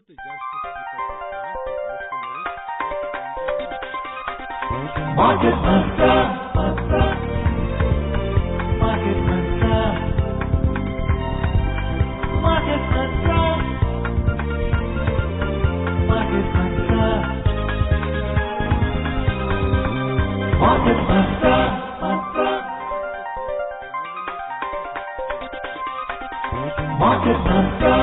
to just keep up with that, the question is, Market Mantra, Market Mantra, Market Mantra, Market Mantra, Market Mantra, Market Mantra.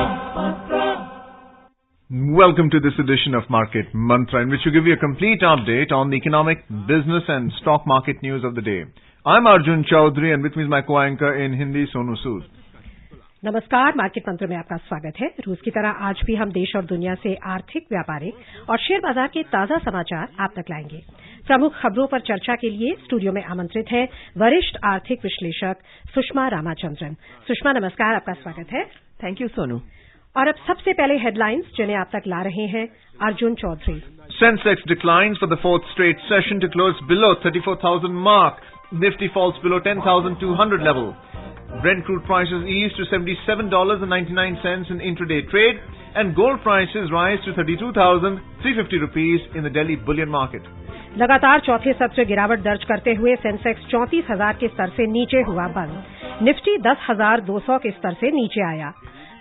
Welcome to this edition of Market Mantra, in which we give you a complete update on the economic, business and stock market news of the day. I'm Arjun Chaudhary and with me is my co-anchor in Hindi, Sonu Sood. नमस्कार, market मंत्र में आपका स्वागत है। रोज की तरह आज भी हम देश और दुनिया से आर्थिक, व्यापारिक और शेयर बाजार के ताजा समाचार आप तक लाएंगे। प्रमुख खबरों पर चर्चा के लिए स्टूडियो में आमंत्रित हैं वरिष्ठ आर्थिक विश्लेषक सुषमा रामाचंद्रन। सुषमा, नमस्कार, आपका स्वागत है। Thank you Sonu. और अब सबसे पहले हेडलाइंस जिन्हें आप तक ला रहे हैं Arjun Chaudhary. Sensex declines for the fourth straight session to close below 34,000 mark. Nifty falls below 10,200 level. Brent crude prices ease to $77.99 in intraday trade, and gold prices rise to 32,350 rupees in the Delhi bullion market. लगातार चौथे सत्र गिरावट दर्ज करते हुए Sensex 34,000 के स्तर से नीचे हुआ बंद। निफ्टी 10,200 के स्तर से नीचे आया।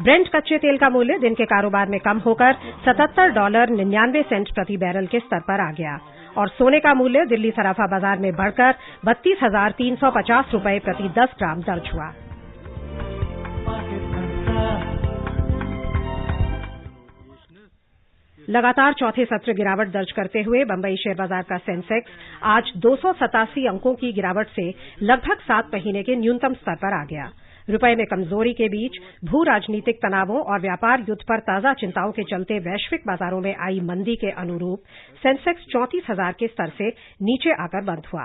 ब्रेंट कच्चे तेल का मूल्य दिन के कारोबार में कम होकर $77.99 प्रति बैरल के स्तर पर आ गया और सोने का मूल्य दिल्ली सराफा बाजार में बढ़कर 32,350 रुपए प्रति 10 ग्राम दर्ज हुआ। लगातार चौथे सत्र गिरावट दर्ज करते हुए बंबई शेयर बाजार का सेंसेक्स आज 287 अंकों की गिरावट से लगभग 7 महीने के न्यूनतम स्तर पर आ गया। रुपए में कमजोरी के बीच भू राजनीतिक तनावों और व्यापार युद्ध पर ताजा चिंताओं के चलते वैश्विक बाजारों में आई मंदी के अनुरूप सेंसेक्स 34,000 के स्तर से नीचे आकर बंद हुआ।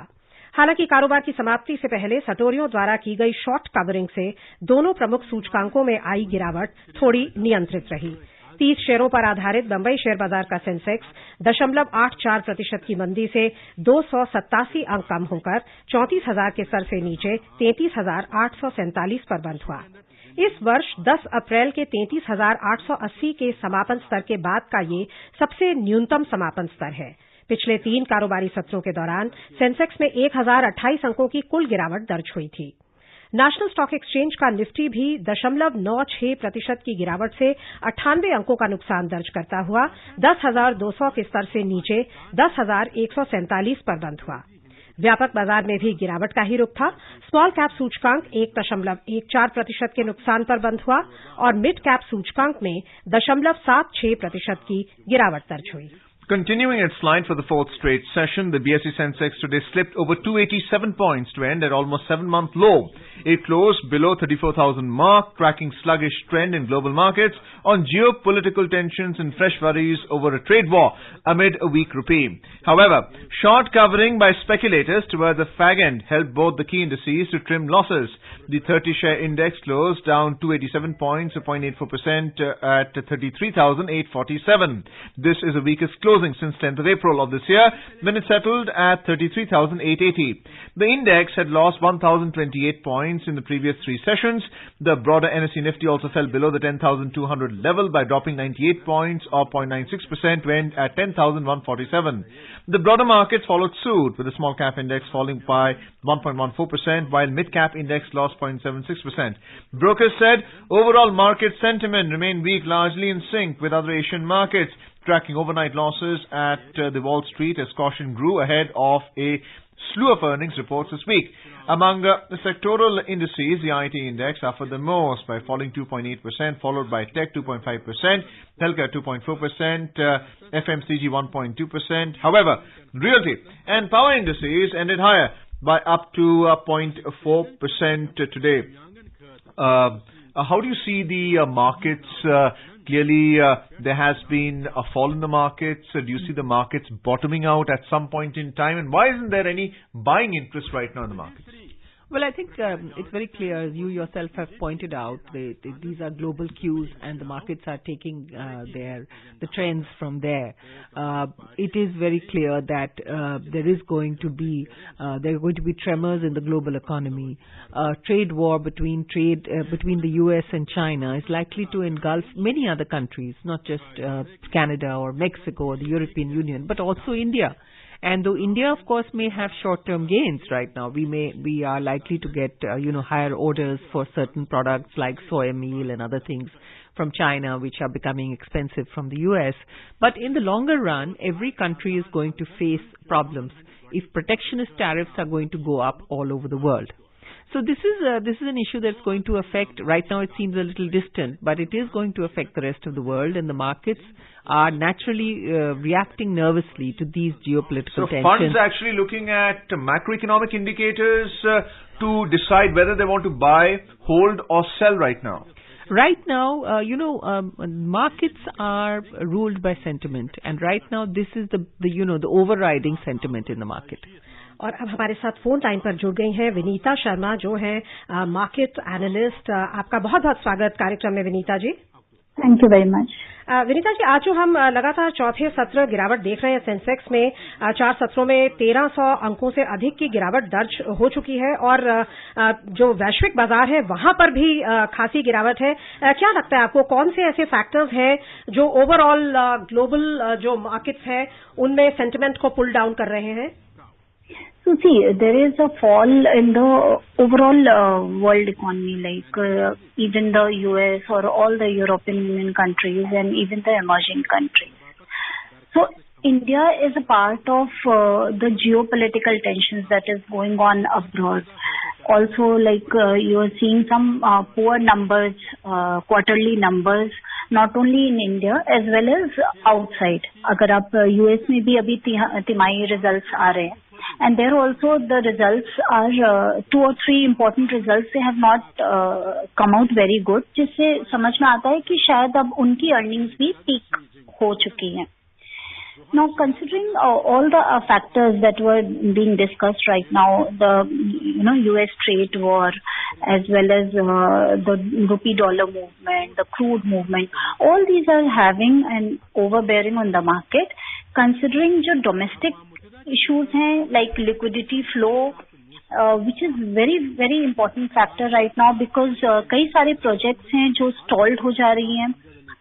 हालांकि कारोबार की समाप्ति से पहले सटोरियों द्वारा की गई शॉर्ट कवरिंग से दोनों प्रमुख सूचकांकों में आई गिरावट थोड़ी नियंत्रित रही। 30 शेयरों पर आधारित बंबई शेयर बाजार का सेंसेक्स 0.84% की मंदी से 287 अंक कम होकर 34,000 के स्तर से नीचे 33,847 पर बंद हुआ। इस वर्ष 10 अप्रैल के 33,880 के समापन स्तर के बाद का ये सबसे न्यूनतम समापन स्तर है। पिछले 3 कारोबारी सत्रों के दौरान सेंसेक्स में 1,028 अंकों की कुल गिरावट दर्ज हुई थी। नेशनल स्टॉक एक्सचेंज का निफ्टी भी 0.96% की गिरावट से 98 अंकों का नुकसान दर्ज करता हुआ 10,200 के स्तर से नीचे 10,147 पर बंद हुआ। व्यापक बाजार में भी गिरावट का ही रुख था। स्मॉल कैप सूचकांक 1.14% के नुकसान पर बंद हुआ और मिड कैप सूचकांक में 0.76% की गिरावट दर्ज हुई। Continuing its slide for the fourth straight session, the BSE Sensex today slipped over 287 points to end at almost 7-month low. It closed below 34,000 mark, tracking sluggish trend in global markets on geopolitical tensions and fresh worries over a trade war amid a weak rupee. However, short covering by speculators towards the fag end helped both the key indices to trim losses. The 30-share index closed down 287 points, or 0.84% at 33,847. This is the weakest closing since 10th of April of this year, when it settled at 33,880. The index had lost 1,028 points in the previous 3 sessions. The broader NSE Nifty also fell below the 10,200 level by dropping 98 points, or 0.96%, to end at 10,147. The broader markets followed suit, with the small cap index falling by 1.14%, while mid cap index lost 0.76%. Brokers said overall market sentiment remained weak, largely in sync with other Asian markets, tracking overnight losses at the Wall Street as caution grew ahead of a slew of earnings reports this week. Among the sectoral indices, the IT index suffered the most by falling 2.8%, followed by Tech 2.5%, Healthcare 2.4%, FMCG 1.2%. However, Realty and Power indices ended higher by up to 0.4% today. How do you see the markets? Clearly, there has been a fall in the markets. Do you see the markets bottoming out at some point in time? And why isn't there any buying interest right now in the markets? Well, I think it's very clear, as you yourself have pointed out, these are global cues and the markets are taking the trends from there. It is very clear that there are going to be tremors in the global economy. Trade war between the US and China is likely to engulf many other countries, not just Canada or Mexico or the European Union, but also India. And though India, of course, may have short-term gains right now, we are likely to get higher orders for certain products like soya meal and other things from China, which are becoming expensive from the US. But in the longer run, every country is going to face problems if protectionist tariffs are going to go up all over the world. So this is an issue that's going to affect. Right now, it seems a little distant, but it is going to affect the rest of the world, and the markets are naturally reacting nervously to these geopolitical tensions. So funds are actually looking at macroeconomic indicators to decide whether they want to buy, hold, or sell right now. Right now, markets are ruled by sentiment, and right now this is the overriding sentiment in the market. और अब हमारे साथ phone line पर जुड़ गई हैं विनीता शर्मा, जो हैं मार्केट एनालिस्ट। आपका बहुत बहुत स्वागत कार्यक्रम में, Vinita ji. Thank you very much. Vinita ji, आज जो हम लगातार चौथे सत्र गिरावट देख रहे हैं, सेंसेक्स में 4 सत्रों में 1300 अंकों से अधिक की गिरावट दर्ज हो चुकी है और जो वैश्विक बाजार है वहां पर भी खासी गिरावट है। क्या लगता है आपको, कौन से ऐसे फैक्टर्स हैं जो ओवरऑल ग्लोबल जो मार्केट्स हैं उनमें सेंटिमेंट को पुल डाउन कर रहे हैं? So see, there is a fall in the overall world economy, like even the US or all the European Union countries and even the emerging countries. So India is a part of the geopolitical tensions that is going on abroad. Also, like you are seeing some poor numbers, quarterly numbers, not only in India as well as outside. अगर आप US में भी अभी तिमाही results आ रहे हैं, and there also the results are 2 or 3 important results, they have not come out very good, जिससे समझ में आता है कि शायद अब उनकी earnings भी peak हो चुकी हैं. Now, considering all the factors that were being discussed right now, the US trade war, as well as the rupee-dollar movement, the crude movement, all these are having an overbearing on the market. Considering जो domestic issues हैं, like liquidity flow, which is very very important factor right now, because कई सारे projects हैं जो stalled हो जा रही हैं.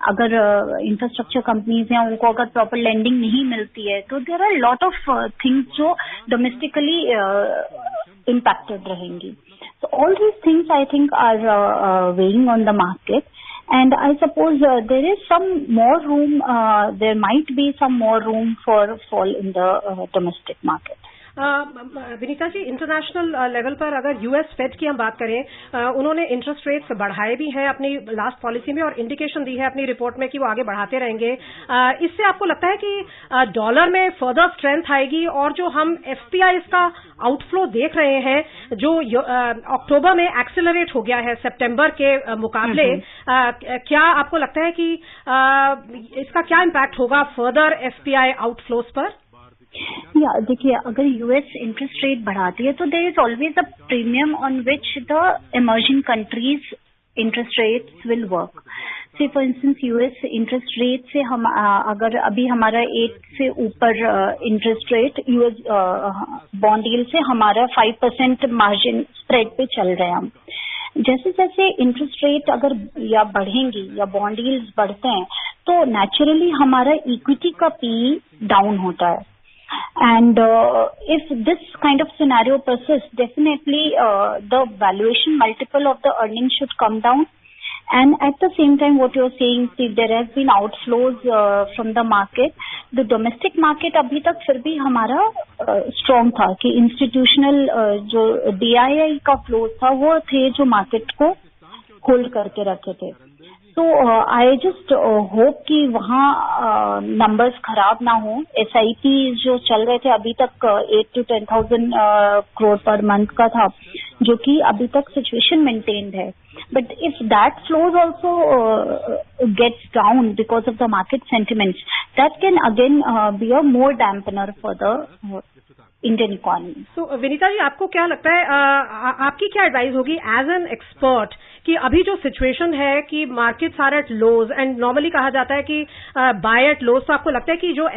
अगर इंफ्रास्ट्रक्चर कंपनीज हैं उनको अगर प्रॉपर लैंडिंग नहीं मिलती है तो there are lot of things जो डोमेस्टिकली इम्पैक्टेड रहेंगी. So all these things I think are weighing on the market, and I suppose there is some more room, there might be some more room for fall in the domestic market. Vinita ji, international level पर अगर US Fed की हम बात करें, उन्होंने interest rates बढ़ाए भी हैं अपनी लास्ट पॉलिसी में और इंडिकेशन दी है अपनी रिपोर्ट में कि वो आगे बढ़ाते रहेंगे. इससे आपको लगता है कि डॉलर में फर्दर स्ट्रेंथ आएगी? और जो हम एफपीआई का आउटफ्लो देख रहे हैं जो अक्टूबर में एक्सेलरेट हो गया है सितंबर के मुकाबले, क्या आपको लगता है कि इसका क्या इम्पैक्ट होगा फर्दर एफपीआई आउटफ्लोज पर? या देखिए, अगर यूएस इंटरेस्ट रेट बढ़ाती है तो there is always a premium on which the emerging countries interest rates will work. Say for instance US interest rate से हम अगर अभी हमारा 8 से ऊपर interest rate US bond yield से हमारा 5% मार्जिन स्प्रेड पे चल रहे हैं हम. जैसे जैसे इंटरेस्ट रेट अगर या बढ़ेंगी या बॉन्ड यील्ड्स बढ़ते हैं तो नेचुरली हमारा इक्विटी का पी डाउन होता है. And if this kind of scenario persists, definitely the valuation multiple of the earnings should come down. And at the same time, what you're saying, see, there has been outflows from the market. The domestic market अभी तक फिर भी हमारा strong था कि institutional जो DII का flows था वो थे जो market को hold करके रखे थे. तो आई जस्ट होप कि वहाँ नंबर्स खराब ना हो. SIP जो चल रहे थे अभी तक 8 to 10,000 crore पर मंथ का था, जो कि अभी तक सिचुएशन मेंटेन्ड है. But if that flows also gets down because of the market sentiments, that can again be a more dampener for the Indian economy. So, Vinita ji, आपको क्या लगता है, आपकी क्या एडवाइस होगी एज एन एक्सपर्ट कि अभी जो सिचुएशन है कि markets are at lows and normally कहा जाता है कि बाय एट लोज, तो आपको लगता है कि जो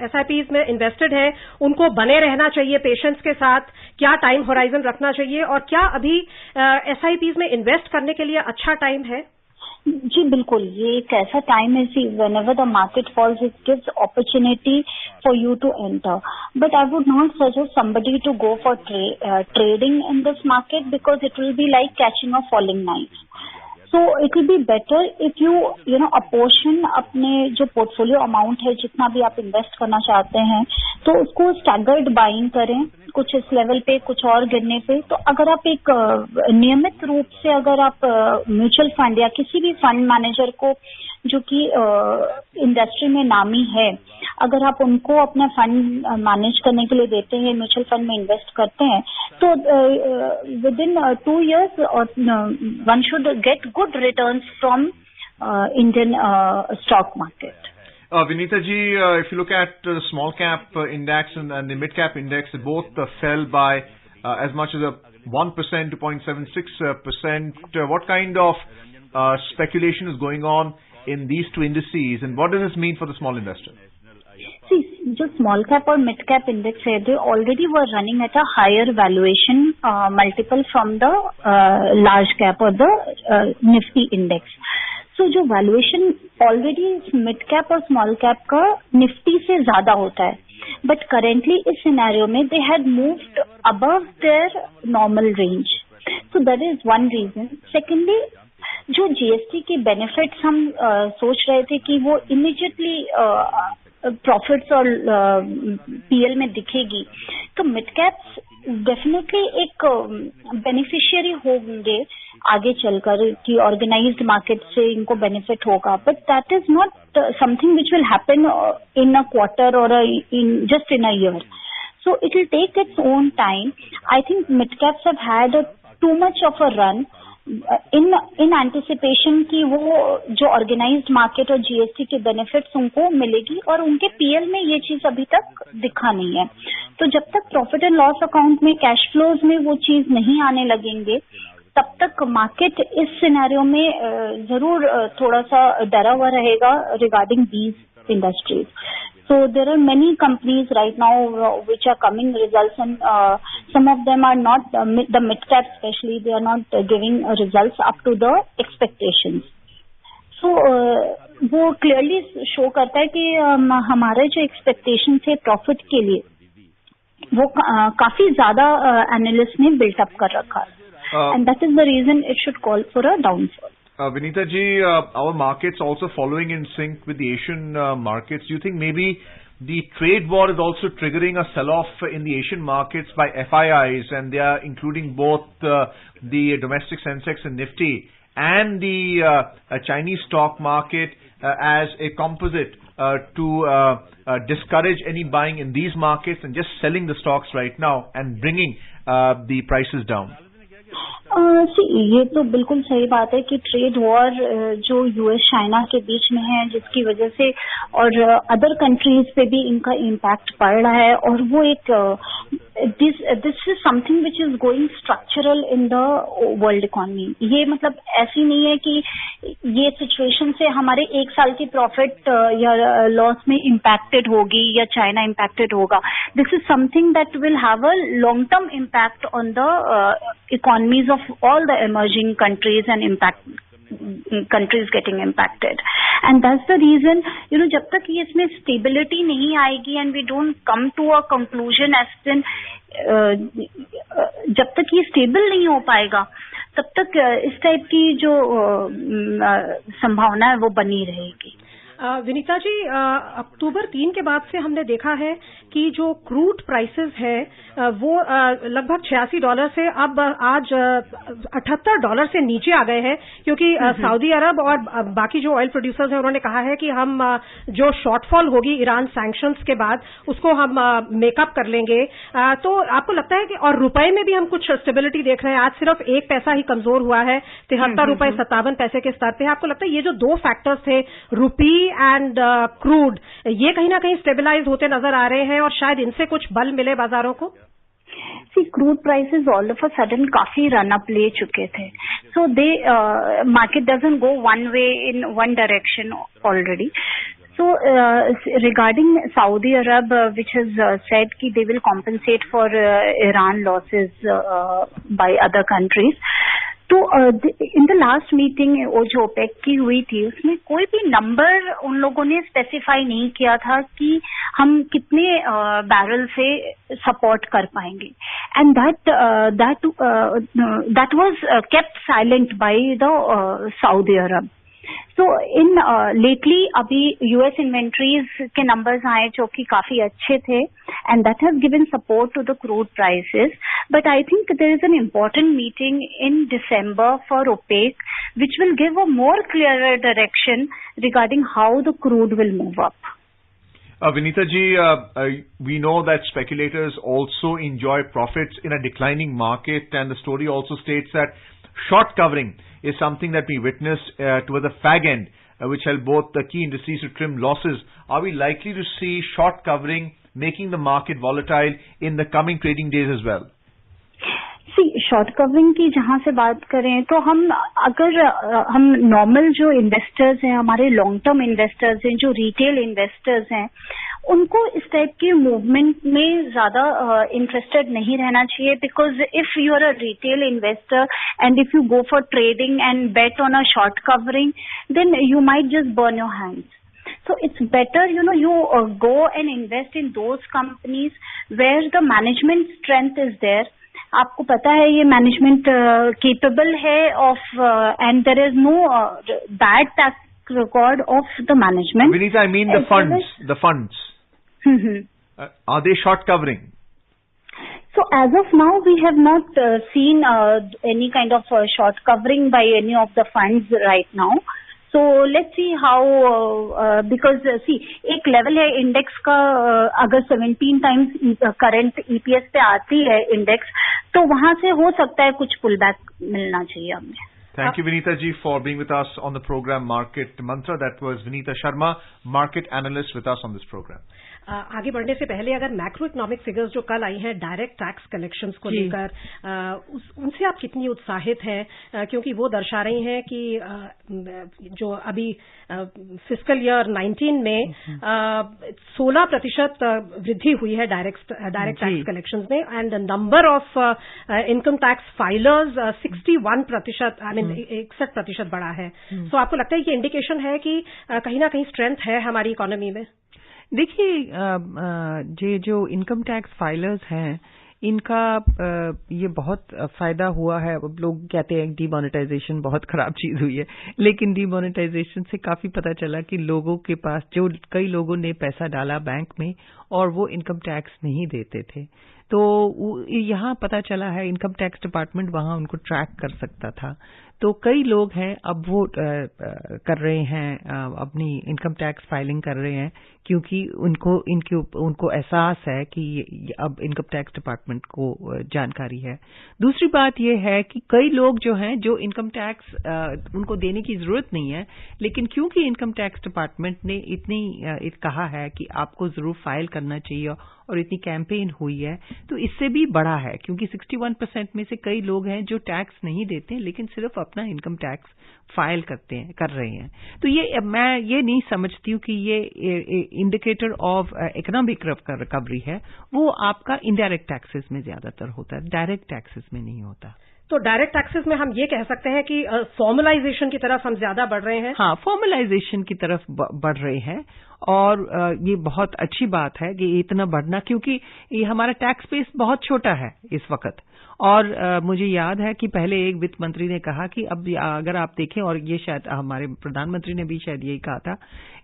एसआईपीज में इन्वेस्टेड है उनको बने रहना चाहिए पेशेंस के साथ, क्या टाइम होराइजन रखना चाहिए, और क्या अभी एसआईपीज में इन्वेस्ट करने के लिए अच्छा टाइम है? जी बिल्कुल, ये एक ऐसा टाइम है, सी whenever the market falls it gives opportunity for you to enter, but I would not suggest somebody to go for trading in this market because it will be like catching a falling knife. So it will be better if you apportion अपने जो portfolio amount है, जितना भी आप invest करना चाहते हैं, तो उसको स्टैगर्ड बाइंग करें, कुछ इस लेवल पे कुछ और गिरने पे। तो अगर आप एक नियमित रूप से अगर आप म्यूचुअल फंड या किसी भी फंड मैनेजर को जो कि इंडस्ट्री में नामी है, अगर आप उनको अपना फंड मैनेज करने के लिए देते हैं, म्यूचुअल फंड में इन्वेस्ट करते हैं, तो with in 2 years one should get good returns from Indian stock market. Vinita ji, if you look at the small cap index and the mid cap index, they both fell by as much as 1% to 0.76%. What kind of speculation is going on in these two indices, and what does this mean for the small investor? See, जो small cap और mid cap index है, they already were running at a higher valuation multiple from the large cap or the Nifty index. So जो valuation already mid cap और small cap का Nifty से ज्यादा होता है, but currently इस scenario में they had moved above their normal range. So that is one reason. Secondly, जो जीएसटी के बेनिफिट्स हम सोच रहे थे कि वो इमीडिएटली प्रॉफिट्स और पीएल में दिखेगी, तो मिड कैप्स डेफिनेटली एक बेनिफिशियरी होंगे आगे चलकर कि ऑर्गेनाइज्ड मार्केट से इनको बेनिफिट होगा, but that is not something which will happen in a quarter और in just in a year. So it will take its own time. I think mid caps have had too much of a run in anticipation कि वो जो organized market और GST के benefits उनको मिलेगी, और उनके पीएल में ये चीज अभी तक दिखा नहीं है. तो जब तक प्रॉफिट एंड लॉस अकाउंट में कैश फ्लोज में वो चीज नहीं आने लगेंगे, तब तक मार्केट इस सिनेरियो में जरूर थोड़ा सा डरा हुआ रहेगा regarding these industries. So there are many companies right now which are coming results, and some of them are not, the mid cap especially, they are not giving results up to the expectations. So वो clearly show करता है कि हमारे जो expectation थे profit के लिए, वो काफी ज्यादा analyst ने built up कर रखा है, and that is the reason it should call for a downfall. Vinita ji, our markets also following in sync with the Asian markets. Do you think maybe the trade war is also triggering a sell-off in the Asian markets by FIIs, and they are including both the domestic Sensex and Nifty and the Chinese stock market as a composite to discourage any buying in these markets and just selling the stocks right now and bringing the prices down? ये तो बिल्कुल सही बात है कि trade war जो US China के बीच में है, जिसकी वजह से और अदर कंट्रीज पे भी इनका इम्पैक्ट पड़ रहा है, और वो एक this is something which is going structural in the world economy. ये मतलब ऐसी नहीं है कि ये सिचुएशन से हमारे एक साल की प्रॉफिट या लॉस में इम्पैक्टेड होगी या चाइना इम्पैक्टेड होगा. This is something that will have a long term impact on the economies of all the emerging countries and countries getting impacted, and that's the reason जब तक ये इसमें stability नहीं आएगी and we don't come to a conclusion as in जब तक ये stable नहीं हो पाएगा, तब तक इस टाइप की जो संभावना है वो बनी रहेगी. विनीता जी, अक्टूबर 3 के बाद से हमने देखा है कि जो क्रूड प्राइसेस है वो लगभग $86 से अब आज $78 से नीचे आ गए हैं, क्योंकि सऊदी अरब और बाकी जो ऑयल प्रोड्यूसर्स हैं उन्होंने कहा है कि हम जो शॉर्टफॉल होगी ईरान सैंक्शंस के बाद उसको हम मेकअप कर लेंगे. तो आपको लगता है कि और रुपए में भी हम कुछ स्टेबिलिटी देख रहे हैं. आज सिर्फ 1 पैसा ही कमजोर हुआ है, ₹73.57 के स्तर पे. आपको लगता है ये जो 2 फैक्टर्स थे, रुपी एंड क्रूड, ये कहीं ना कहीं स्टेबलाइज होते नजर आ रहे हैं और शायद इनसे कुछ बल मिले बाजारों को? See, crude prices all of a sudden काफी run up ले चुके थे. So market doesn't go one way in one direction already. So regarding Saudi Arab, which has said कि they will compensate for Iran losses by other countries. तो in the last meeting जो OPEC की हुई थी उसमें कोई भी number उन लोगों ने स्पेसिफाई नहीं किया था कि हम कितने बैरल से सपोर्ट कर पाएंगे, and that was kept silent by the Saudi Arabia. So in lately अभी यूएस इन्वेंट्रीज के नंबर्स आए जो कि काफी अच्छे थे, and that has given support to the crude prices. But I think there is an important meeting in December for OPEC which will give a more clearer direction regarding how the crude will move up. Vinita ji, we know that speculators also enjoy profits in a declining market, and the story also states that short covering is something that we witnessed toward the fag end, which helped both the key indices to trim losses. Are we likely to see short covering making the market volatile in the coming trading days as well? Short covering की जहां से बात करें तो हम normal जो investors हैं, हमारे लॉन्ग टर्म इन्वेस्टर्स हैं, जो रिटेल इन्वेस्टर्स हैं, उनको इस टाइप के मूवमेंट में ज्यादा इंटरेस्टेड नहीं रहना चाहिए. Because if you are a retail investor and if you go for trading and bet on a short covering, then you might just burn your hands. So it's better, you go and invest in those companies where the management strength is there. आपको पता है ये management capable है of, and there is no bad track record of the management. Vinita, I mean the funds. Are they short covering? So as of now, we have not seen any kind of short covering by any of the funds right now. So let's see how, because see, एक level है index का, अगर 17 times current EPS पे आती है index, तो वहां से हो सकता है कुछ पुल बैक मिलना चाहिए हमें. Thank you, Vinita ji, for being with us on the program Market Mantra. That was Vinita Sharma, market analyst, with us on this program. आगे बढ़ने से पहले अगर मैक्रो इकोनॉमिक फिगर्स जो कल आई हैं डायरेक्ट टैक्स कलेक्शंस को लेकर, उनसे आप कितनी उत्साहित हैं? क्योंकि वो दर्शा रही हैं कि जो अभी फिस्कल ईयर 19 में 16% वृद्धि हुई है डायरेक्ट टैक्स कलेक्शंस में, and number of income tax filers 61%, I mean 61% बढ़ा है. सो आपको लगता है ये इंडिकेशन है कि कहीं ना कहीं स्ट्रेंथ है हमारी इकोनॉमी में? देखिए, जो इनकम टैक्स फाइलर्स हैं, इनका ये बहुत फायदा हुआ है. अब लोग कहते हैं डीमोनेटाइजेशन बहुत खराब चीज हुई है, लेकिन डीमोनेटाइजेशन से काफी पता चला कि लोगों के पास, जो कई लोगों ने पैसा डाला बैंक में और वो इनकम टैक्स नहीं देते थे, तो यहाँ पता चला है इनकम टैक्स डिपार्टमेंट वहां उनको ट्रैक कर सकता था. तो कई लोग हैं अब वो कर रहे हैं, अपनी इनकम टैक्स फाइलिंग कर रहे हैं, क्योंकि उनको एहसास है कि अब इनकम टैक्स डिपार्टमेंट को जानकारी है. दूसरी बात ये है कि कई लोग जो हैं, जो इनकम टैक्स उनको देने की जरूरत नहीं है, लेकिन क्योंकि इनकम टैक्स डिपार्टमेंट ने इतनी कहा है कि आपको जरूर फाइल करना चाहिए और इतनी कैंपेन हुई है, तो इससे भी बड़ा है. क्योंकि 61% में से कई लोग हैं जो टैक्स नहीं देते, लेकिन सिर्फ अपना इनकम टैक्स फाइल कर रहे हैं. तो ये मैं ये नहीं समझती हूँ कि ये इंडिकेटर ऑफ इकोनॉमिक रिकवरी है. वो आपका इनडायरेक्ट टैक्सेस में ज्यादातर होता है, डायरेक्ट टैक्सेस में नहीं होता. तो डायरेक्ट टैक्सेस में हम ये कह सकते हैं कि फॉर्मलाइजेशन की तरफ हम ज्यादा बढ़ रहे हैं. हाँ, फॉर्मलाइजेशन की तरफ बढ़ रहे हैं, और ये बहुत अच्छी बात है कि इतना बढ़ना, क्योंकि ये हमारा टैक्स बेस बहुत छोटा है इस वक्त. और मुझे याद है कि पहले एक वित्त मंत्री ने कहा कि अब अगर आप देखें, और ये शायद हमारे प्रधानमंत्री ने भी शायद यही कहा था,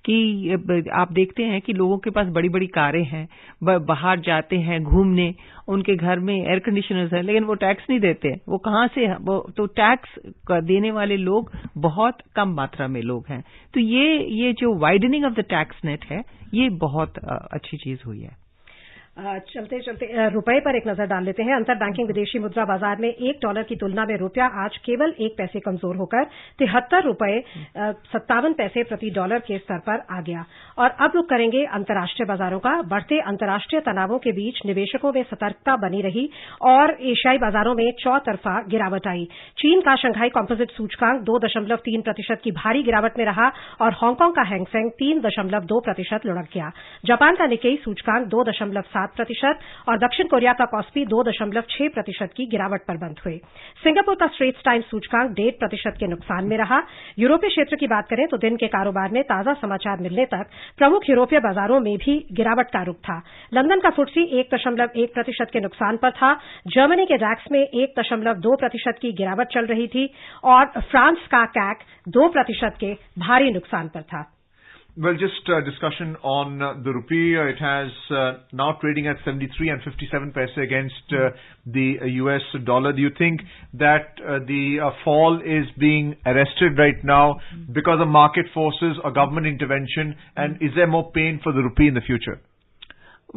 कि आप देखते हैं कि लोगों के पास बड़ी बड़ी कारें हैं, बाहर जाते हैं घूमने, उनके घर में एयर कंडीशनर्स हैं, लेकिन वो टैक्स नहीं देते. वो कहाँ से, वो तो टैक्स देने वाले लोग बहुत कम मात्रा में लोग हैं. तो ये जो widening of the tax net है, ये बहुत अच्छी चीज हुई है. चलते चलते रुपए पर एक नजर डाल लेते हैं। अंतर बैंकिंग विदेशी मुद्रा बाजार में $1 की तुलना में रुपया आज केवल 1 पैसे कमजोर होकर 73 रुपए 57 पैसे प्रति डॉलर के स्तर पर आ गया। और अब रुक करेंगे अंतर्राष्ट्रीय बाजारों का। बढ़ते अंतर्राष्ट्रीय तनावों के बीच निवेशकों में सतर्कता बनी रही और एशियाई बाजारों में चौतरफा गिरावट आई। चीन का शंघाई कॉम्पोजिट सूचकांक 2.3% की भारी गिरावट में रहा और हांगकांग का हैंगसेंग 3.2% लुढ़क गया। जापान का निकेई सूचकांक 2.7% और दक्षिण कोरिया का कॉस्पी 2.6% की गिरावट पर बंद हुए। सिंगापुर का स्ट्रेट्स टाइम्स सूचकांक 1.5% के नुकसान में रहा। यूरोपीय क्षेत्र की बात करें तो दिन के कारोबार में ताजा समाचार मिलने तक प्रमुख यूरोपीय बाजारों में भी गिरावट का रुख था। लंदन का फुटसी 1.1% के नुकसान पर था। जर्मनी के डैक्स में 1.2% की गिरावट चल रही थी और फ्रांस का कैक 2% के भारी नुकसान पर था। Well, just discussion on the rupee. It has now trading at 73 and 57 paise against the US dollar. Do you think that the fall is being arrested right now because of market forces or government intervention? And is there more pain for the rupee in the future?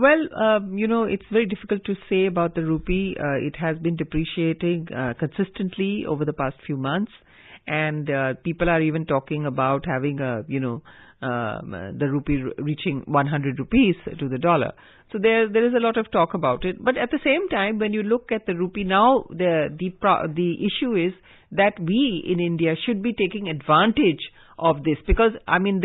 Well, it's very difficult to say about the rupee. It has been depreciating consistently over the past few months. And people are even talking about having the rupee reaching 100 rupees to the dollar. So there is a lot of talk about it. But at the same time, when you look at the rupee now, the issue is that we in India should be taking advantage of this, because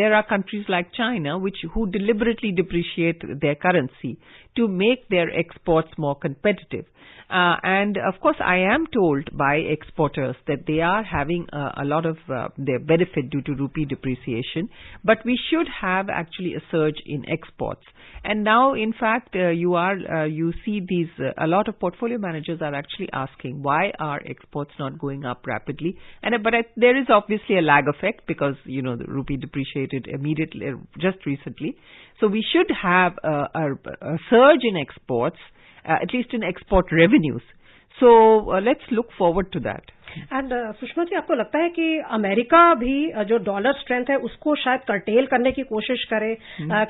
there are countries like China who deliberately depreciate their currency to make their exports more competitive. And of course, I am told by exporters that they are having a lot of their benefit due to rupee depreciation, but we should have actually a surge in exports. And now, in fact, you see these, a lot of portfolio managers are actually asking, why are exports not going up rapidly? But there is obviously a lag effect because, the rupee depreciated immediately, just recently. So we should have a surge in exports, at least in export revenues. So let's look forward to that. And Sushma ji, आपको लगता है कि America भी जो dollar strength है उसको शायद cartel करने की कोशिश करे,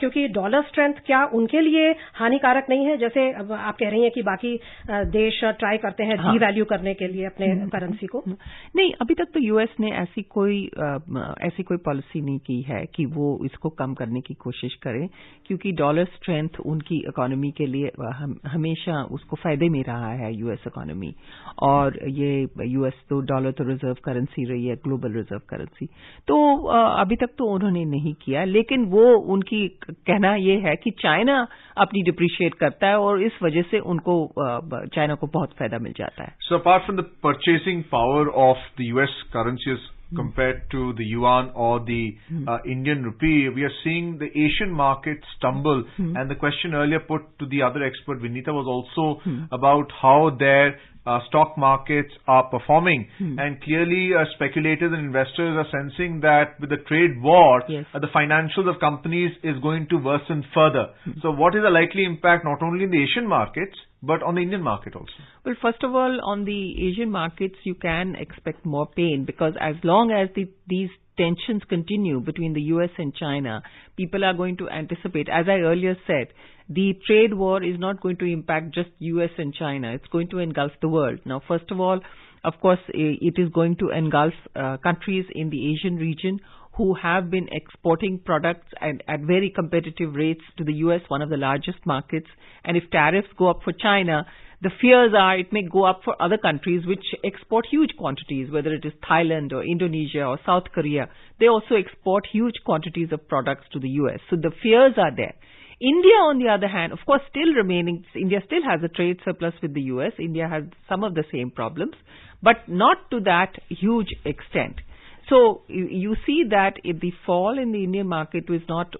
क्योंकि डॉलर स्ट्रेंथ क्या उनके लिए हानिकारक नहीं है, जैसे आप कह रही हैं कि बाकी देश ट्राई करते हैं डीवैल्यू करने के लिए अपने करेंसी को? नहीं, अभी तक तो यूएस ने ऐसी कोई पॉलिसी नहीं की है कि वो इसको कम करने की कोशिश करें, क्योंकि डॉलर स्ट्रेंथ उनकी इकोनॉमी के लिए हमेशा उसको फायदे में रहा है, यूएस इकोनॉमी। और ये यूएस तो डॉलर तो रिजर्व करेंसी रही है, ग्लोबल रिजर्व करेंसी, तो अभी तक तो उन्होंने नहीं किया। लेकिन वो उनकी कहना ये है कि चाइना अपनी डिप्रिशिएट करता है और इस वजह से उनको चाइना को बहुत फायदा मिल जाता है। So apart from the purchasing power of the US currencies compared to the yuan or the Indian rupee, we are seeing the Asian market stumble. And the question earlier put to the other expert, Vinita, was also about how their stock markets are performing. And clearly speculators and investors are sensing that with the trade war, the financials of companies is going to worsen further. So what is the likely impact not only in the Asian markets, but on the Indian market also? Well, first of all, on the Asian markets, you can expect more pain, because as long as these tensions continue between the US and China, people are going to anticipate, as I earlier said, the trade war is not going to impact just US and China. It's going to engulf the world. Now, first of all, of course, it is going to engulf countries in the Asian region who have been exporting products at very competitive rates to the US, one of the largest markets. And if tariffs go up for China, the fears are it may go up for other countries which export huge quantities, whether it is Thailand or Indonesia or South Korea. They also export huge quantities of products to the US. So the fears are there. India, on the other hand, of course, India still has a trade surplus with the US. India has some of the same problems, but not to that huge extent. So you see that the fall in the Indian market was not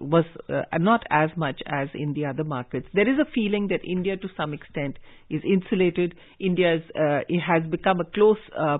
as much as in the other markets. There is a feeling that India, to some extent, is insulated. India it has become a close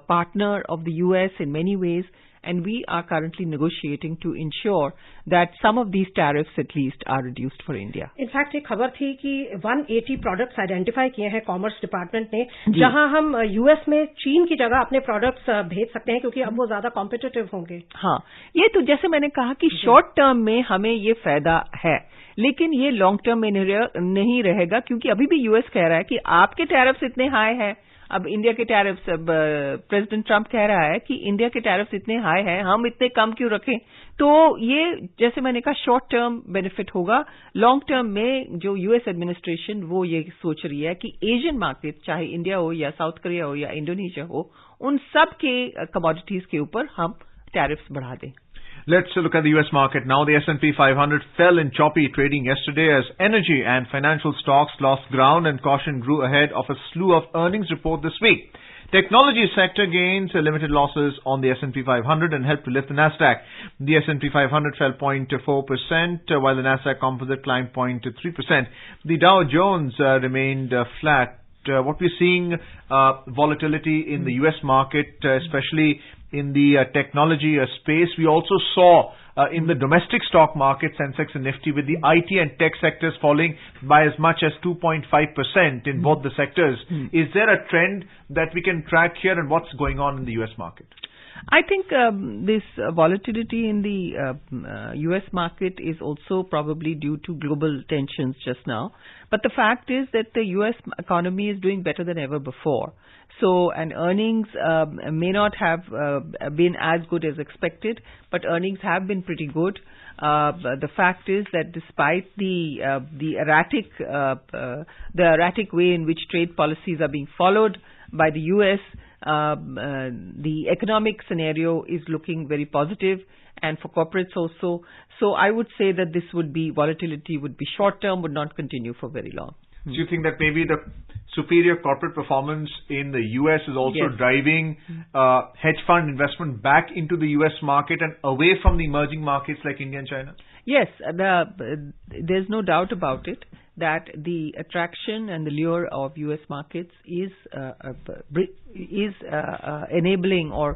partner of the US in many ways, and we are currently negotiating to ensure that some of these tariffs at least are reduced for India. In fact एक खबर थी कि 180 products identify किए हैं commerce department ने, जहां हम US में चीन की जगह अपने प्रोडक्ट्स भेज सकते हैं क्योंकि अब वो ज्यादा कॉम्पिटिटिव होंगे. हाँ, ये तो जैसे मैंने कहा कि शॉर्ट टर्म में हमें ये फायदा है, लेकिन ये लॉन्ग टर्म में नहीं रहेगा, क्योंकि अभी भी यूएस कह रहा है कि आपके टैरिफ्स इतने हाई हैं. अब इंडिया के टैरिफ्स, अब प्रेसिडेंट ट्रंप कह रहा है कि इंडिया के टैरिफ्स इतने हाई हैं, हम इतने कम क्यों रखें. तो ये जैसे मैंने कहा शॉर्ट टर्म बेनिफिट होगा. लॉन्ग टर्म में जो यूएस एडमिनिस्ट्रेशन वो ये सोच रही है कि एशियन मार्केट, चाहे इंडिया हो या साउथ कोरिया हो या इंडोनेशिया हो, उन सब के कमोडिटीज के ऊपर हम टैरिफ्स बढ़ा दें. Let's look at the U.S. market now. The S&P 500 fell in choppy trading yesterday as energy and financial stocks lost ground and caution grew ahead of a slew of earnings report this week. Technology sector gains limited losses on the S&P 500 and helped to lift the Nasdaq. The S&P 500 fell 0.4%, while the Nasdaq Composite climbed 0.3%. The Dow Jones remained flat. What we're seeing, volatility in the U.S. market, especially in the technology space. We also saw in the domestic stock market, Sensex and Nifty, with the IT and tech sectors falling by as much as 2.5% in both the sectors. Is there a trend that we can track here, and what's going on in the U.S. market? I think this volatility in the U.S. market is also probably due to global tensions just now. But the fact is that the U.S. economy is doing better than ever before. So, and earnings may not have been as good as expected, but earnings have been pretty good. The fact is that despite the erratic way in which trade policies are being followed by the U.S., the economic scenario is looking very positive, and for corporates also. So I would say that this would be, volatility would be short term, would not continue for very long. Do you think that maybe the superior corporate performance in the U.S. is also driving hedge fund investment back into the U.S. market and away from the emerging markets like India and China? Yes, there's no doubt about it that the attraction and the lure of U.S. markets is enabling or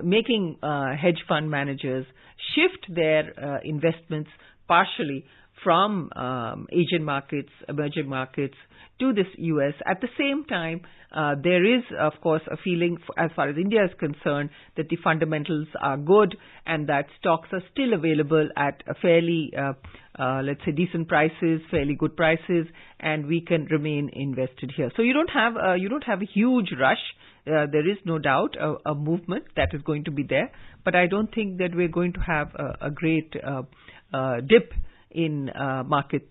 making hedge fund managers shift their investments partially from Asian markets, emerging markets, to this U.S. At the same time, there is, of course, a feeling, as far as India is concerned, that the fundamentals are good and that stocks are still available at a fairly, let's say, decent prices, fairly good prices, and we can remain invested here. So you don't have a huge rush. There is no doubt a movement that is going to be there, but I don't think that we're going to have a great dip in market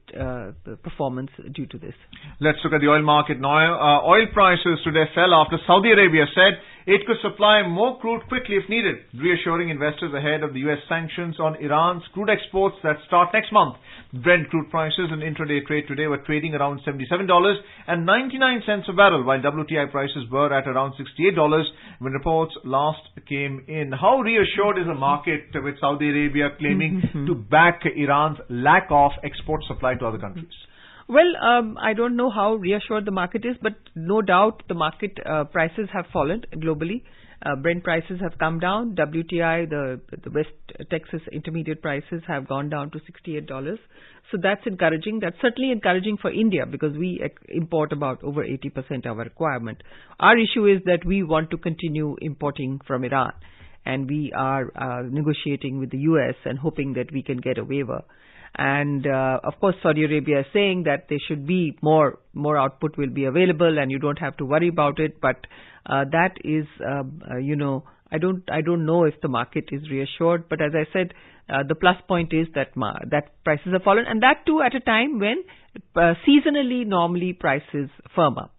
performance due to this. Let's look at the oil market now. Oil prices today fell after Saudi Arabia said it could supply more crude quickly if needed, reassuring investors ahead of the U.S. sanctions on Iran's crude exports that start next month. Brent crude prices in intraday trade today were trading around $77.99 a barrel, while WTI prices were at around $68 when reports last came in. How reassured is the market with Saudi Arabia claiming to back Iran's lack of export supply to other countries? Well, I don't know how reassured the market is, but no doubt the market prices have fallen globally. Brent prices have come down. WTI, the West Texas Intermediate prices have gone down to $68. So that's encouraging. That's certainly encouraging for India because we import about over 80% of our requirement. Our issue is that we want to continue importing from Iran, and we are negotiating with the U.S. and hoping that we can get a waiver. And of course, Saudi Arabia is saying that there should be more output will be available, and you don't have to worry about it. But that is, I don't know if the market is reassured. But as I said, the plus point is that prices have fallen, and that too at a time when seasonally normally prices firm up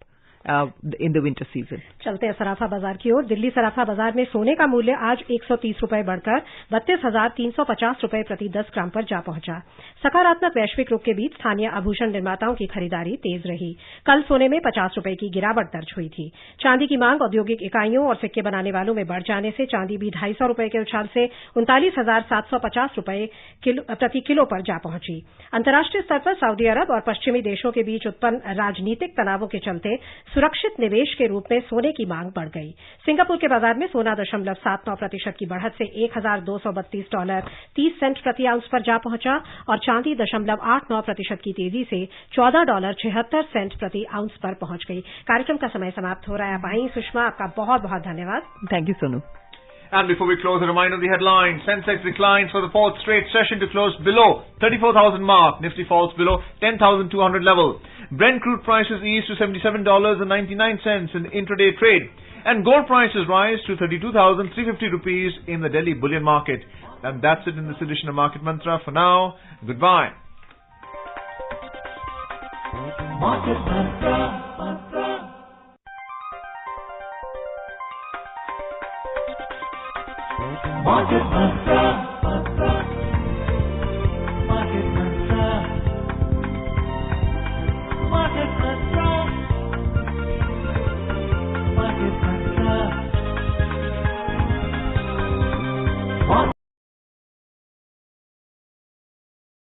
in the winter season. चलते हैं सराफा बाजार की ओर. दिल्ली सराफा बाजार में सोने का मूल्य आज 130 रुपए बढ़कर 32,350 रुपए प्रति 10 ग्राम पर जा पहुंचा. सकारात्मक वैश्विक रुख के बीच स्थानीय आभूषण निर्माताओं की खरीदारी तेज रही. कल सोने में 50 रुपए की गिरावट दर्ज हुई थी. चांदी की मांग औद्योगिक इकाइयों और सिक्के बनाने वालों में बढ़ जाने से चांदी भी 250 रुपए के उछाल से 39,750 रुपए प्रति किलो पर जा पहुंची. अंतर्राष्ट्रीय स्तर पर सऊदी अरब और पश्चिमी देशों के बीच उत्पन्न राजनीतिक तनावों के चलते सुरक्षित निवेश के रूप में सोने की मांग बढ़ गई। सिंगापुर के बाजार में सोना 0.79% की बढ़त से $1,232.30 प्रति आउंस पर जा पहुंचा और चांदी 0.89% की तेजी से $14.76 प्रति आउंस पर पहुंच गई। कार्यक्रम का समय समाप्त हो रहा है। आप आई सुषमा, आपका बहुत बहुत धन्यवाद। Thank you, Sonu. And before we close, a reminder of the headlines. Sensex declines for the fourth straight session to close below 34,000 mark. Nifty falls below 10,200 level. Brent crude prices ease to $77.99 in intraday trade. And gold prices rise to 32,350 rupees in the Delhi bullion market. And that's it in this edition of Market Mantra. For now, goodbye. Market Mantra. Market Mantra.